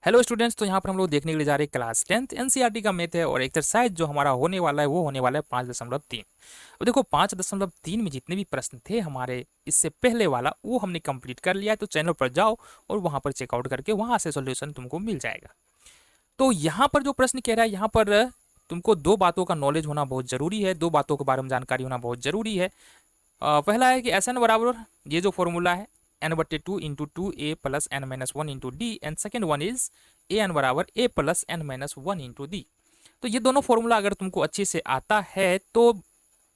Hello students, तो यहाँ पर हम लोग देखने के लिए जा रहे हैं क्लास 10th एनसीईआरटी का मैथ है और एक्सरसाइज जो हमारा होने वाला है वो होने वाला है 5.3। अब देखो 5.3 में जितने भी प्रश्न थे हमारे इससे पहले वाला वो हमने कंप्लीट कर लिया है। तो चैनल पर जाओ और वहाँ पर चेकआउट करके वहाँ से सोल्यूशन तुमको मिल जाएगा। तो यहाँ पर जो प्रश्न कह रहा है, यहाँ पर तुमको दो बातों का नॉलेज होना बहुत जरूरी है, दो बातों के बारे में जानकारी होना बहुत जरूरी है। पहला है कि एस एन बराबर ये जो फॉर्मूला है n/2 × 2a + n-1 D, and second one is an बराबर a + n-1 × d। तो ये दोनों फॉर्मूला अगर तुमको अच्छे से आता है तो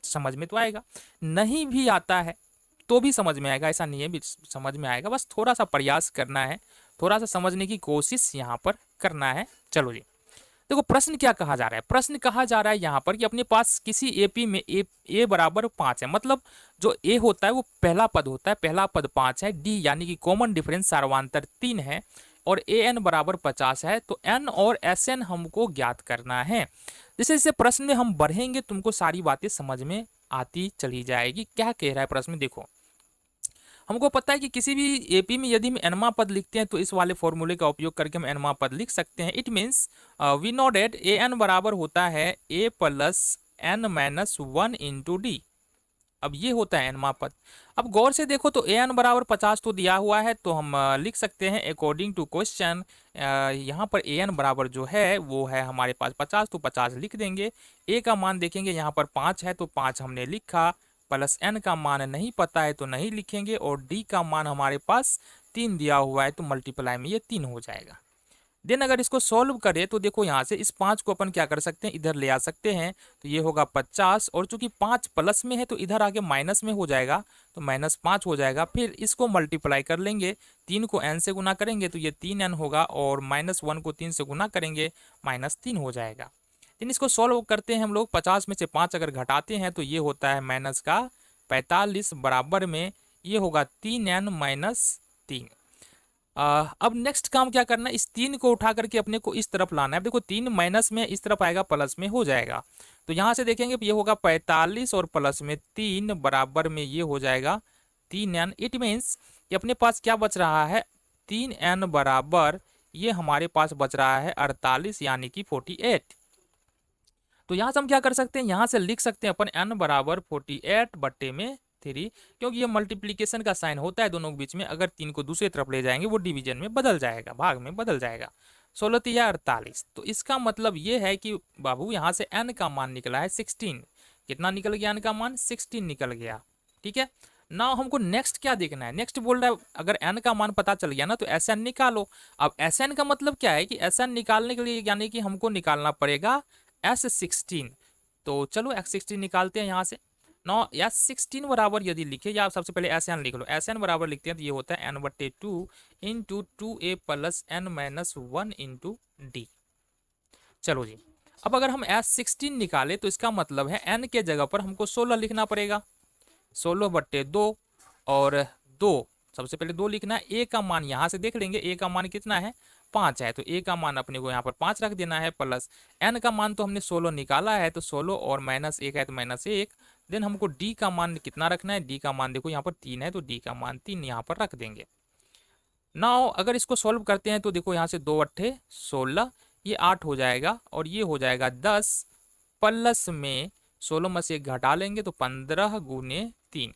समझ में तो आएगा, नहीं भी आता है तो भी समझ में आएगा, ऐसा नहीं है भी समझ में आएगा, बस थोड़ा सा प्रयास करना है, थोड़ा सा समझने की कोशिश यहाँ पर करना है। चलो जी, देखो प्रश्न क्या कहा जा रहा है। प्रश्न कहा जा रहा है यहाँ पर कि अपने पास किसी एपी में ए बराबर 5 है, मतलब जो ए होता है वो पहला पद होता है, पहला पद 5 है, डी यानी कि कॉमन डिफरेंस सार्वंतर 3 है और ए एन बराबर 50 है। तो एन और एस एन हमको ज्ञात करना है। जैसे जैसे प्रश्न में हम बढ़ेंगे तुमको सारी बातें समझ में आती चली जाएगी। क्या कह रहा है प्रश्न में, देखो हमको पता है कि किसी भी एपी में यदि हम एनमा पद लिखते हैं तो इस वाले फॉर्मूले का उपयोग करके हम एनमा पद लिख सकते हैं। It means we know that a n बराबर होता है ए + n-1 × d। अब ये होता है एनमा पद। अब गौर से देखो तो ए एन बराबर 50 तो दिया हुआ है, तो हम लिख सकते हैं अकॉर्डिंग टू क्वेश्चन। यहाँ पर ए एन बराबर जो है वो है हमारे पास 50, तो 50 लिख देंगे। ए का मान देखेंगे, यहाँ पर 5 है तो 5 हमने लिखा, प्लस एन का मान नहीं पता है तो नहीं लिखेंगे, और डी का मान हमारे पास 3 दिया हुआ है तो मल्टीप्लाई में ये 3 हो जाएगा। देन अगर इसको सॉल्व करें तो देखो यहाँ से इस 5 को अपन क्या कर सकते हैं, इधर ले आ सकते हैं, तो ये होगा 50, और चूंकि 5 प्लस में है तो इधर आगे माइनस में हो जाएगा, तो -5 हो जाएगा। फिर इसको मल्टीप्लाई कर लेंगे, 3 को n से गुना करेंगे तो ये 3n होगा, और -1 को 3 से गुना करेंगे -3 हो जाएगा। लेकिन इसको सॉल्व करते हैं हम लोग, 50 में से 5 अगर घटाते हैं तो ये होता है -45 बराबर में ये होगा 3n-3। अब नेक्स्ट काम क्या करना है, इस 3 को उठा करके अपने को इस तरफ लाना है। देखो 3 माइनस में इस तरफ आएगा, प्लस में हो जाएगा, तो यहाँ से देखेंगे ये होगा 45 और प्लस में 3 बराबर में ये हो जाएगा 3n। इट मीन्स कि अपने पास क्या बच रहा है, 3n बराबर ये हमारे पास बच रहा है 48 यानी कि 48। तो यहाँ से हम क्या कर सकते हैं, यहाँ से लिख सकते हैं अपन n बराबर 48/3, क्योंकि ये मल्टीप्लीकेशन का साइन होता है दोनों के बीच में। अगर 3 को दूसरी तरफ ले जाएंगे वो डिवीजन में बदल जाएगा, भाग में बदल जाएगा। 16 या 48, तो इसका मतलब ये है कि बाबू यहाँ से n का मान निकला है 16। कितना निकल गया, n का मान 16 निकल गया। ठीक है ना, हमको नेक्स्ट क्या देखना है, नेक्स्ट बोल रहा है अगर n का मान पता चल गया ना तो Sn निकालो। अब Sn का मतलब क्या है कि Sn निकालने के लिए यानी कि हमको निकालना पड़ेगा S16। तो चलो S16 निकालते हैं यहाँ से। नौ S16 बराबर यदि लिखे, या सबसे पहले Sn लिख लो, Sn बराबर लिखते हैं तो ये होता है n/2 × 2a + n-1 × d। चलो जी, अब अगर हम S16 निकाले तो इसका मतलब है n के जगह पर हमको 16 लिखना पड़ेगा, 16/2 और 2, सबसे पहले 2 लिखना है। ए का मान यहाँ से देख लेंगे, ए का मान कितना है 5 है, तो ए का मान अपने को यहाँ पर 5 रख देना है, प्लस एन का मान तो हमने 16 निकाला है तो 16 और -1 है तो -1। देन हमको डी का मान कितना रखना है, डी का मान देखो यहाँ पर 3 है तो डी का मान 3 यहाँ पर रख देंगे। नाउ अगर इसको सॉल्व करते हैं तो देखो यहाँ से 2 अट्ठे 16, ये 8 हो जाएगा, और ये हो जाएगा 10, प्लस में 16 में से 1 घटा लेंगे तो 15 × 3।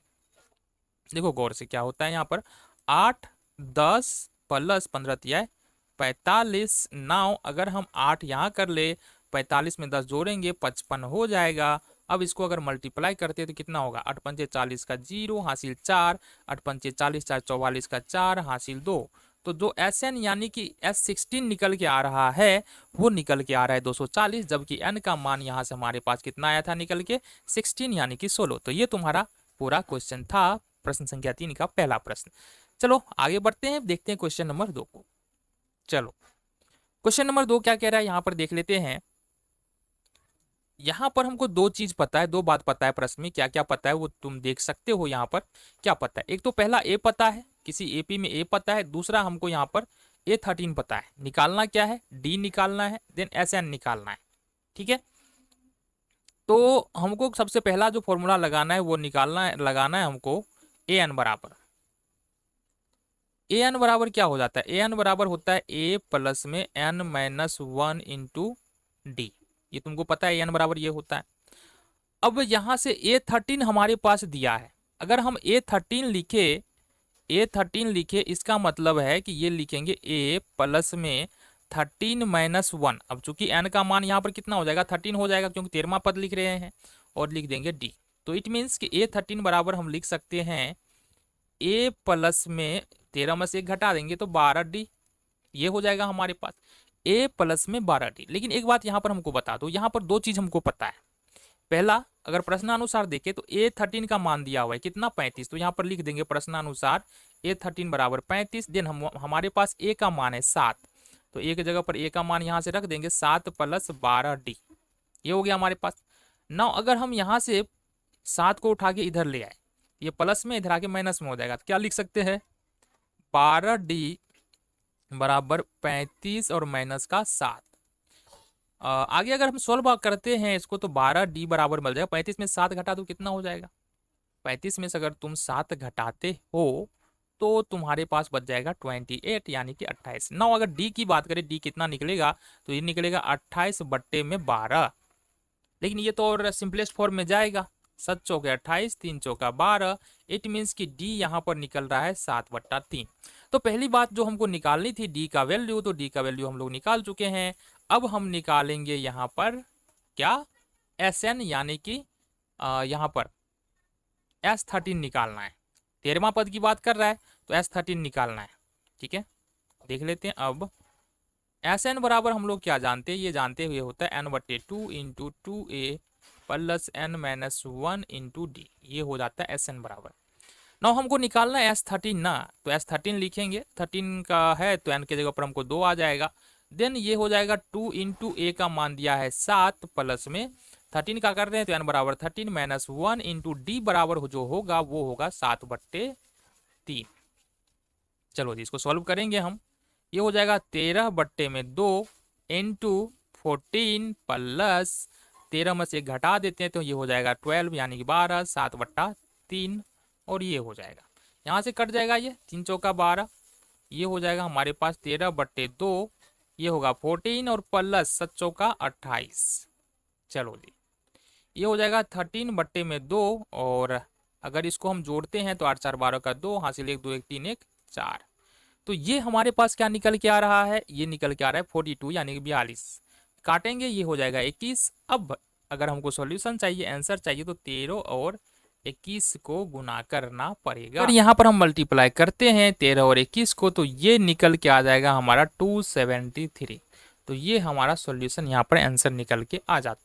देखो गौर से क्या होता है यहाँ पर, 8 10 प्लस 15 तिया 45। नाउ अगर हम 8 यहाँ कर ले, 45 में 10 जोड़ेंगे 55 हो जाएगा। अब इसको अगर मल्टीप्लाई करते हैं तो कितना होगा, 8 पंचे 40 का 0 हासिल 4, 8 पंचे 40 4 44 का 4 हासिल 2। तो जो Sn यानी कि S16 निकल के आ रहा है वो निकल के आ रहा है 240, जबकि n का मान यहाँ से हमारे पास कितना आया था निकल के 16 यानी कि 16। तो ये तुम्हारा पूरा क्वेश्चन था, प्रश्न संख्या 3 का पहला प्रश्न। चलो आगे बढ़ते हैं, देखते हैं क्वेश्चन नंबर 2 को। चलो क्वेश्चन नंबर 2 क्या कह रहा है यहाँ पर देख लेते हैं। यहाँ पर हमको दो चीज पता है, दो बात पता है प्रश्न में, क्या क्या पता है वो तुम देख सकते हो। यहाँ पर क्या पता है, एक तो पहला ए पता है, किसी एपी में ए पता है। दूसरा हमको यहाँ पर A13 पता है। निकालना क्या है, डी निकालना है, देन Sn निकालना है। ठीक है, तो हमको सबसे पहला जो फॉर्मूला लगाना है वो लगाना है हमको an बराबर ए एन बराबर क्या हो जाता है, ए एन बराबर होता है ए प्लस में n minus one into d. ये तुमको पता है ए एन बराबर ये होता है। अब यहां से A13 हमारे पास दिया है, अगर हम A13 लिखे इसका मतलब है कि ये लिखेंगे A प्लस में 13 माइनस वन। अब चूंकि n का मान यहाँ पर कितना हो जाएगा, 13 हो जाएगा क्योंकि 13वां पद लिख रहे हैं, और लिख देंगे D। तो इट मीन्स कि A13 बराबर हम लिख सकते हैं A प्लस में 13 में से 1 घटा देंगे तो 12D, ये हो जाएगा हमारे पास A प्लस में 12D। लेकिन एक बात यहाँ पर हमको बता दो, यहाँ पर दो चीज हमको पता है। पहला, अगर प्रश्नानुसार देखें तो A13 का मान दिया हुआ है कितना, 35, तो यहाँ पर लिख देंगे प्रश्नानुसार A13 बराबर 35। देन हमारे पास A का मान है 7, तो A की जगह पर A का मान यहाँ से रख देंगे 7 प्लस 12D, ये हो गया हमारे पास। नाउ अगर हम यहाँ से 7 को उठा के इधर ले आए, ये प्लस में इधर आके माइनस में हो जाएगा, तो क्या लिख सकते हैं 12D बराबर 35 और माइनस का 7। आगे अगर हम सोल्व करते हैं इसको तो 12D बराबर मिल जाएगा, 35 में 7 घटा दो कितना हो जाएगा, 35 में से अगर तुम 7 घटाते हो तो तुम्हारे पास बच जाएगा 28 यानी कि 28। नाउ अगर D की बात करें, D कितना निकलेगा, तो ये निकलेगा 28 बट्टे में 12। लेकिन ये तो और सिंपलेस्ट फॉर्म में जाएगा, 7 चौके 28, 3 चौका 12। इट मीन्स कि D यहाँ पर निकल रहा है 7/3। तो पहली बात जो हमको निकालनी थी D का वैल्यू, तो D का वैल्यू हम लोग निकाल चुके हैं। अब हम निकालेंगे यहाँ पर क्या, SN यानी कि यहाँ पर S13 निकालना है। 13वां पद की बात कर रहा है तो S13 निकालना है, ठीक है। देख लेते हैं। अब SN बराबर हम लोग क्या जानते हैं, ये जानते हुए होता है n/2 into 2A plus n minus 1 into D, ये हो जाता है SN बराबर। नाउ हमको निकालना है S13 ना, तो S13 लिखेंगे, 13 का है तो n की जगह पर हमको 2 आ जाएगा। देन ये हो जाएगा 2 इंटू A का मान दिया है 7 प्लस में 13 का कर रहे हैं तो n बराबर 13 माइनस 1 इंटू D बराबर जो होगा वो होगा 7/3। चलो जी इसको सॉल्व करेंगे हम। ये हो जाएगा 13/2 इंटू 14 प्लस 13 में से घटा देते हैं तो ये हो जाएगा 12 यानी कि 12, 7/3, और ये हो जाएगा, यहाँ से कट जाएगा ये 3 चौका 12, ये हो जाएगा हमारे पास 13/2, ये होगा 14 और प्लस 7 चौका 28। चलो जी ये हो जाएगा 13/2, और अगर इसको हम जोड़ते हैं तो 8 4 12 का 2, हासिल 1 2 1 3 1 4। तो ये हमारे पास क्या निकल के आ रहा है, ये निकल के आ रहा है 42 यानी कि 42। काटेंगे ये हो जाएगा 21। अब अगर हमको सॉल्यूशन चाहिए, आंसर चाहिए, तो 13 और 21 को गुना करना पड़ेगा। और यहाँ पर हम मल्टीप्लाई करते हैं 13 और 21 को, तो ये निकल के आ जाएगा हमारा 273। तो ये हमारा सॉल्यूशन यहाँ पर आंसर निकल के आ जाता है।